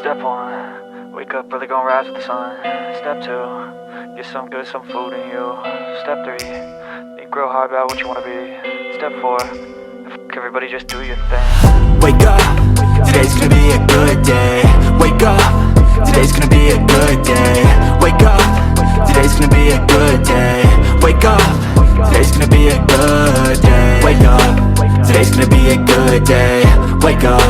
Step one, wake up early, gonna rise with the sun. Step two, get some good, some food in you. Step three, think real hard about what you wanna be. Step four, everybody just do your thing. Wake up, today's gonna be a good day. Wake up, today's gonna be a good day. Wake up, today's gonna be a good day. Wake up, today's gonna be a good day. Wake up, today's gonna be a good day. Wake up,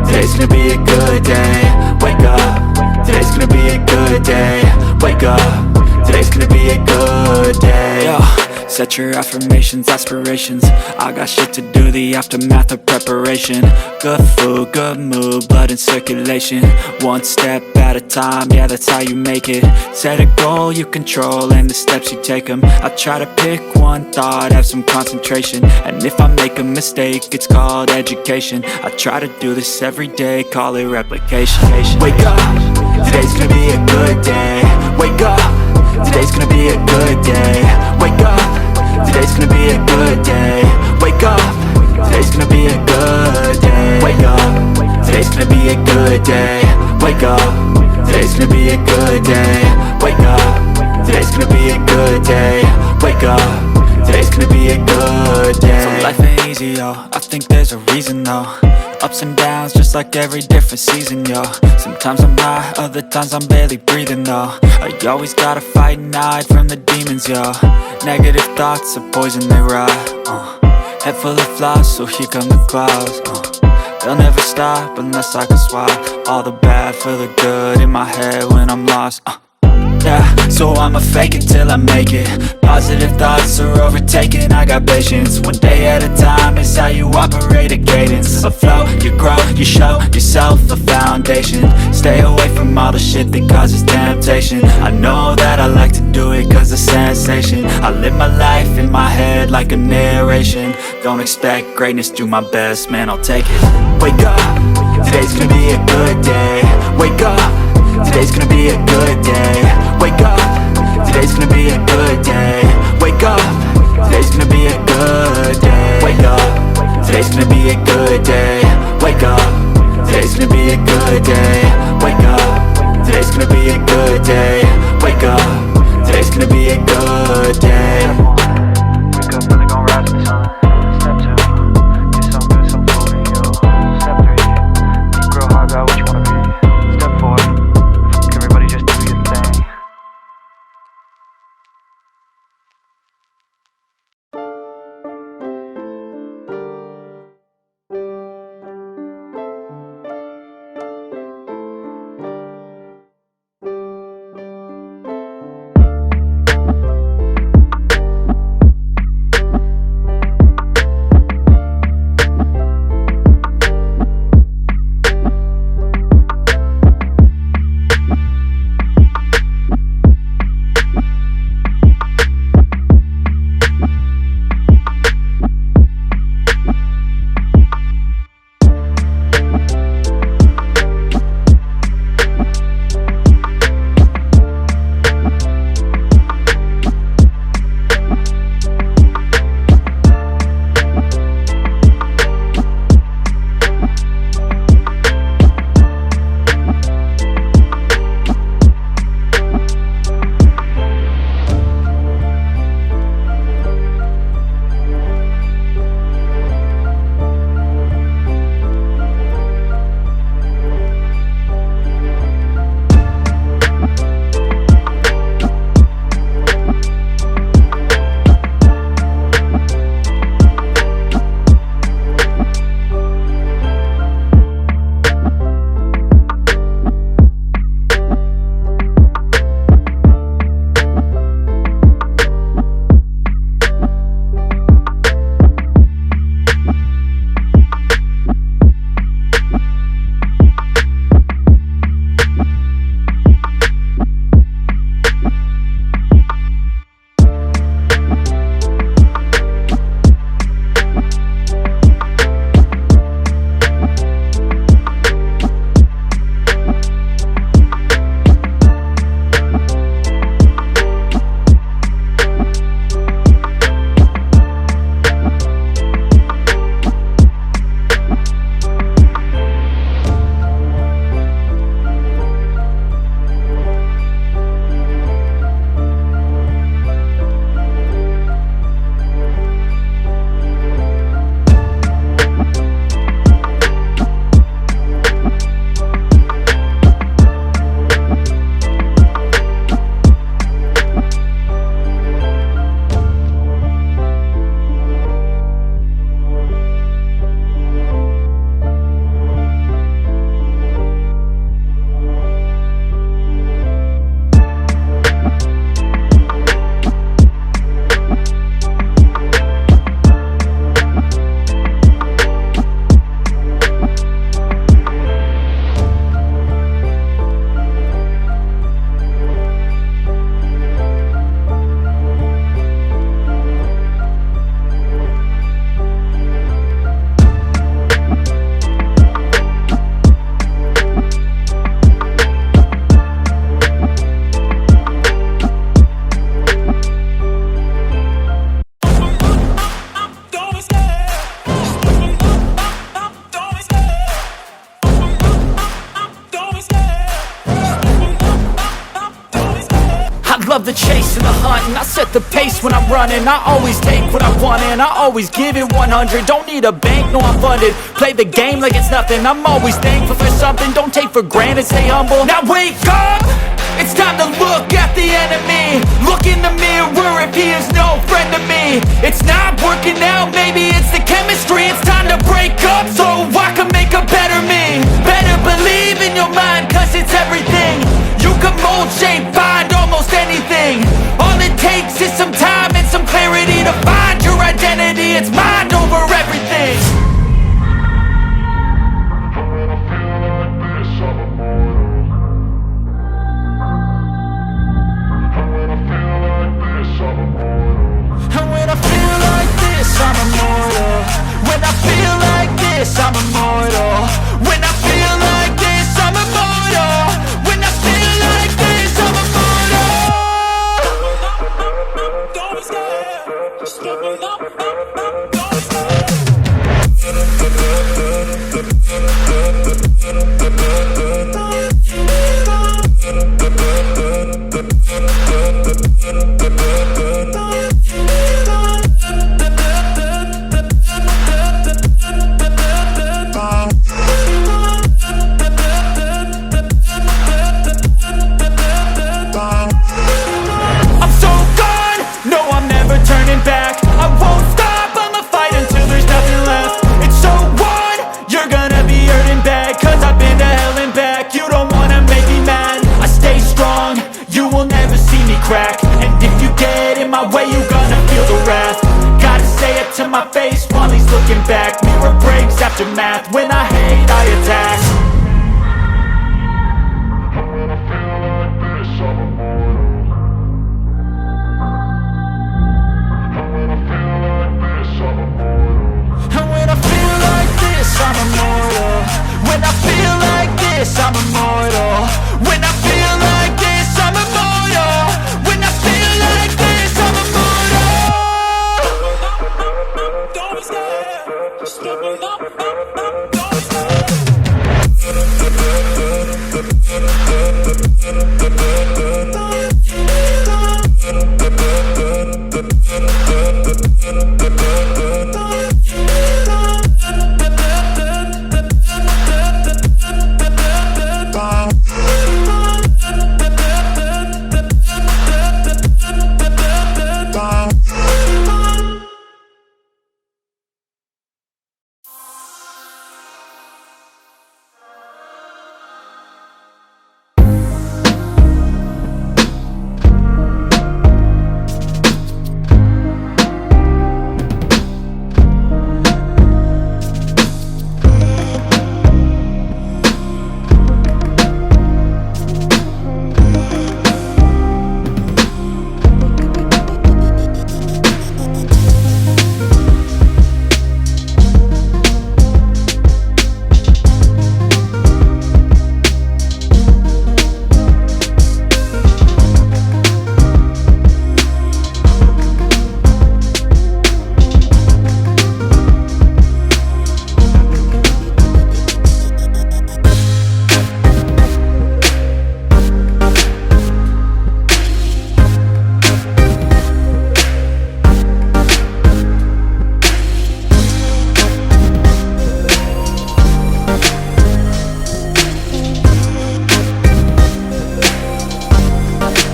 today's gonna be a good day. Wake up, today's gonna be a good day. Wake up, today's gonna be a good day. Yo, set your affirmations, aspirations. I got shit to do, the aftermath of preparation. Good food, good mood, blood in circulation. One step at a time, yeah, that's how you make it. Set a goal you control and the steps you take them. I try to pick one thought, have some concentration. And if I make a mistake, it's called education. I try to do this every day, call it replication. Wake up, today's gonna be a good day. Wake up, today's gonna be a good day. Wake up, today's gonna be a good day. Wake up, today's gonna be a good day. Wake up, today's gonna be a good day. Wake up, today's gonna be a good day. Wake up, today's gonna be a good day. Wake up, today's gonna be a good day. So life ain't easy, yo, I think there's a reason though. Ups and downs, just like every different season, yo. Sometimes I'm high, other times I'm barely breathing, though. I always gotta fight and hide from the demons, yo. Negative thoughts are poison, they rot. Head full of flies, so here come the clouds. They'll never stop unless I can swap all the bad for the good in my head when I'm lost. Yeah, so I'ma fake it till I make it. Positive thoughts are overtaken, I got patience. One day at a time is how you operate a cadence. A flow, you grow, you show yourself a foundation. Stay away from all the shit that causes temptation. I know that I like to do it cause it's sensation. I live my life in my head like a narration. Don't expect greatness, do my best, man, I'll take it. Wake up, today's gonna be a good day. Wake up, today's gonna be a good day. Wake up, today's gonna be a good day. Wake up, today's gonna be a good day. Wake up, today's gonna be a good day. Wake up, today's gonna be a good day. Wake up, today's gonna be a good day. Wake up, today's gonna be a good day. Wake up early, gonna rise with the sun. Step two, get some good, some food in you. Step three, think real hard about what you wanna be. Step four, everybody just do your thing. love the chase and the hunt, and I set the pace when I'm running. I always take what I want and I always give it 100. Don't need a bank, no I'm funded. Play the game like it's nothing. I'm always thankful for something. Don't take for granted, stay humble. Now wake up! It's time to look at the enemy. Look in the mirror if he is no friend to me. It's not working out, maybe it's the chemistry. It's time to break up so I can make a better me. Better believe in your mind.